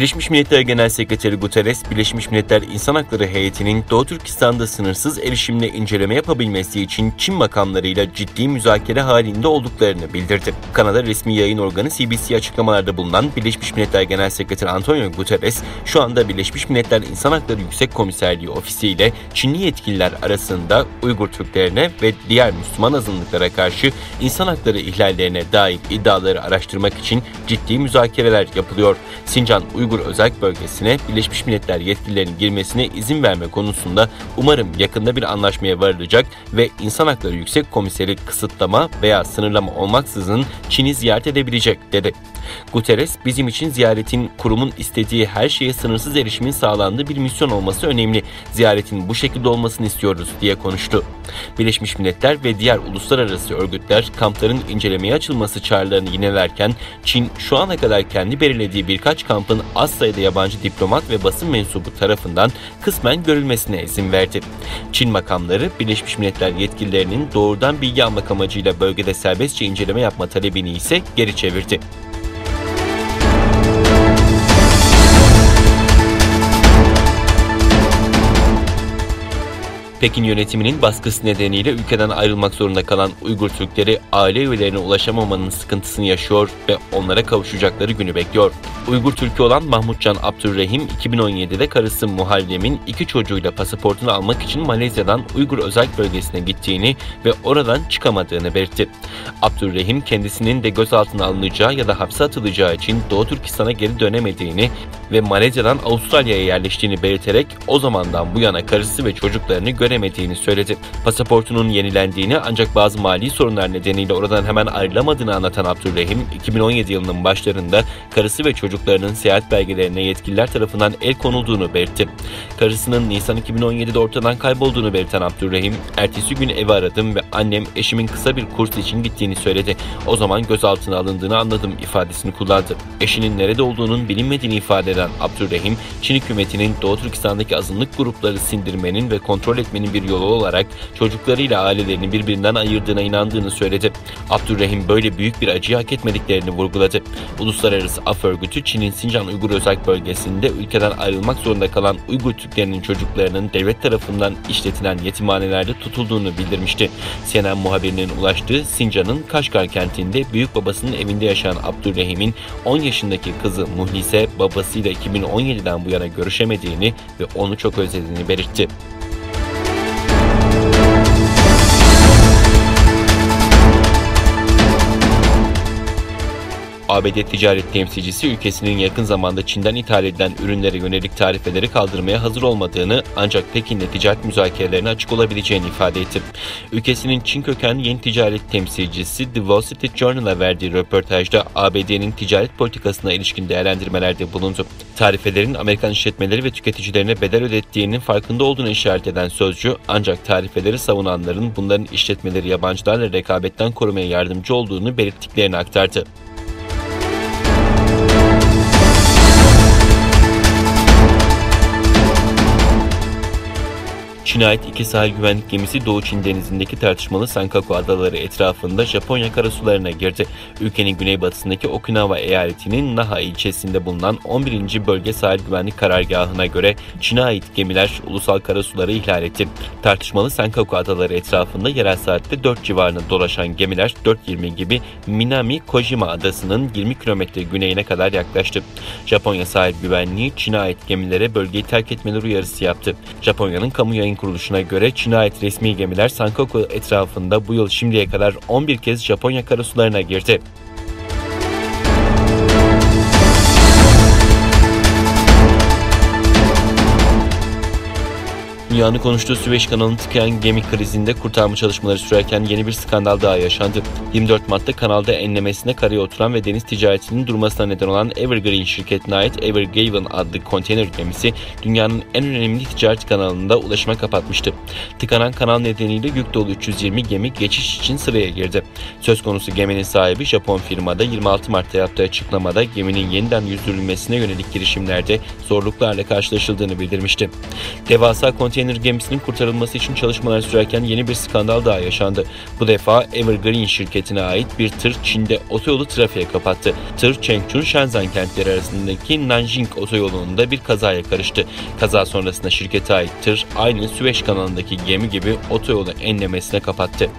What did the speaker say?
Birleşmiş Milletler Genel Sekreteri Guterres, Birleşmiş Milletler İnsan Hakları Heyeti'nin Doğu Türkistan'da sınırsız erişimle inceleme yapabilmesi için Çin makamlarıyla ciddi müzakere halinde olduklarını bildirdi. Kanada resmi yayın organı CBC'ye açıklamalarda bulunan Birleşmiş Milletler Genel Sekreteri Antonio Guterres, şu anda Birleşmiş Milletler İnsan Hakları Yüksek Komiserliği Ofisi ile Çinli yetkililer arasında Uygur Türklerine ve diğer Müslüman azınlıklara karşı insan hakları ihlallerine dair iddiaları araştırmak için ciddi müzakereler yapılıyor. Sincan Uygur Özerk Bölgesi'ne Birleşmiş Milletler yetkililerinin girmesine izin verme konusunda umarım yakında bir anlaşmaya varılacak ve İnsan Hakları Yüksek Komiseri kısıtlama veya sınırlama olmaksızın Çin'i ziyaret edebilecek, dedi. Guterres, bizim için ziyaretin kurumun istediği her şeye sınırsız erişimin sağlandığı bir misyon olması önemli. Ziyaretin bu şekilde olmasını istiyoruz, diye konuştu. Birleşmiş Milletler ve diğer uluslararası örgütler kampların incelemeye açılması çağrılarını yinelerken Çin şu ana kadar kendi belirlediği birkaç kampın az sayıda yabancı diplomat ve basın mensubu tarafından kısmen görülmesine izin verdi. Çin makamları Birleşmiş Milletler yetkililerinin doğrudan bilgi almak amacıyla bölgede serbestçe inceleme yapma talebini ise geri çevirdi. Pekin yönetiminin baskısı nedeniyle ülkeden ayrılmak zorunda kalan Uygur Türkleri aile üyelerine ulaşamamanın sıkıntısını yaşıyor ve onlara kavuşacakları günü bekliyor. Uygur Türkü olan Mahmutcan Abdurrahim 2017'de karısı Muhallem'in 2 çocuğuyla pasaportunu almak için Malezya'dan Uygur Özerk Bölgesi'ne gittiğini ve oradan çıkamadığını belirtti. Abdurrahim kendisinin de gözaltına alınacağı ya da hapse atılacağı için Doğu Türkistan'a geri dönemediğini ve Malezya'dan Avustralya'ya yerleştiğini belirterek o zamandan bu yana karısı ve çocuklarını göremediğini söyledi. Pasaportunun yenilendiğini ancak bazı mali sorunlar nedeniyle oradan hemen ayrılamadığını anlatan Abdurrahim, 2017 yılının başlarında karısı ve çocuklarının seyahat belgelerine yetkililer tarafından el konulduğunu belirtti. Karısının Nisan 2017'de ortadan kaybolduğunu belirten Abdurrahim, ertesi gün evi aradım ve annem eşimin kısa bir kurs için gittiğini söyledi. O zaman gözaltına alındığını anladım ifadesini kullandı. Eşinin nerede olduğunun bilinmediğini ifade eden Abdurrahim, Çin hükümetinin Doğu Türkistan'daki azınlık grupları sindirmenin ve kontrol etmenin bir yolu olarak çocuklarıyla ailelerini birbirinden ayırdığına inandığını söyledi. Abdurrahim böyle büyük bir acıyı hak etmediklerini vurguladı. Uluslararası Af Örgütü, Çin'in Sincan Uygur Özerk Bölgesi'nde ülkeden ayrılmak zorunda kalan Uygur Türklerinin çocuklarının devlet tarafından işletilen yetimhanelerde tutulduğunu bildirmişti. CNN muhabirinin ulaştığı Sincan'ın Kaşgar kentinde büyük babasının evinde yaşayan Abdurrahim'in 10 yaşındaki kızı Muhlise babasıyla 2017'den bu yana görüşemediğini ve onu çok özlediğini belirtti. ABD ticaret temsilcisi ülkesinin yakın zamanda Çin'den ithal edilen ürünlere yönelik tarifeleri kaldırmaya hazır olmadığını ancak Pekin'le ticaret müzakerelerine açık olabileceğini ifade etti. Ülkesinin Çin kökenli yeni ticaret temsilcisi The Wall Street Journal'a verdiği röportajda ABD'nin ticaret politikasına ilişkin değerlendirmelerde bulundu. Tarifelerin Amerikan işletmeleri ve tüketicilerine bedel ödettiğinin farkında olduğunu işaret eden sözcü, ancak tarifeleri savunanların bunların işletmeleri yabancılarla rekabetten korumaya yardımcı olduğunu belirttiklerini aktardı. Çin'e ait 2 sahil güvenlik gemisi Doğu Çin denizindeki tartışmalı Senkaku adaları etrafında Japonya karasularına girdi. Ülkenin güneybatısındaki Okinawa eyaletinin Naha ilçesinde bulunan 11. Bölge Sahil Güvenlik Karargahı'na göre Çin'e ait gemiler ulusal karasuları ihlal etti. Tartışmalı Senkaku adaları etrafında yerel saatte 4 civarında dolaşan gemiler 4.20 gibi Minami Kojima adasının 20 kilometre güneyine kadar yaklaştı. Japonya sahil güvenliği Çin'e ait gemilere bölgeyi terk etmeleri uyarısı yaptı. Japonya'nın kamu yayın kuruluşuna göre Çin'e ait resmi gemiler Senkaku etrafında bu yıl şimdiye kadar 11 kez Japonya karasularına girdi. Dünyanın konuştuğu Süveyş kanalını tıkayan gemi krizinde kurtarma çalışmaları sürerken yeni bir skandal daha yaşandı. 24 Mart'ta kanalda enlemesine karaya oturan ve deniz ticaretinin durmasına neden olan Evergreen şirketine ait Evergaven adlı konteyner gemisi dünyanın en önemli ticaret kanalında ulaşıma kapatmıştı. Tıkanan kanal nedeniyle yük dolu 320 gemi geçiş için sıraya girdi. Söz konusu geminin sahibi Japon firmada 26 Mart'ta yaptığı açıklamada geminin yeniden yüzdürülmesine yönelik girişimlerde zorluklarla karşılaşıldığını bildirmişti. Devasa konteyner Liner gemisinin kurtarılması için çalışmalar sürerken yeni bir skandal daha yaşandı. Bu defa Evergreen şirketine ait bir tır Çin'de otoyolu trafiğe kapattı. Tır Chengchun-Shenzhen kentleri arasındaki Nanjing otoyolunda bir kazaya karıştı. Kaza sonrasında şirkete ait tır aynı Süveyş kanalındaki gemi gibi otoyolu enlemesine kapattı.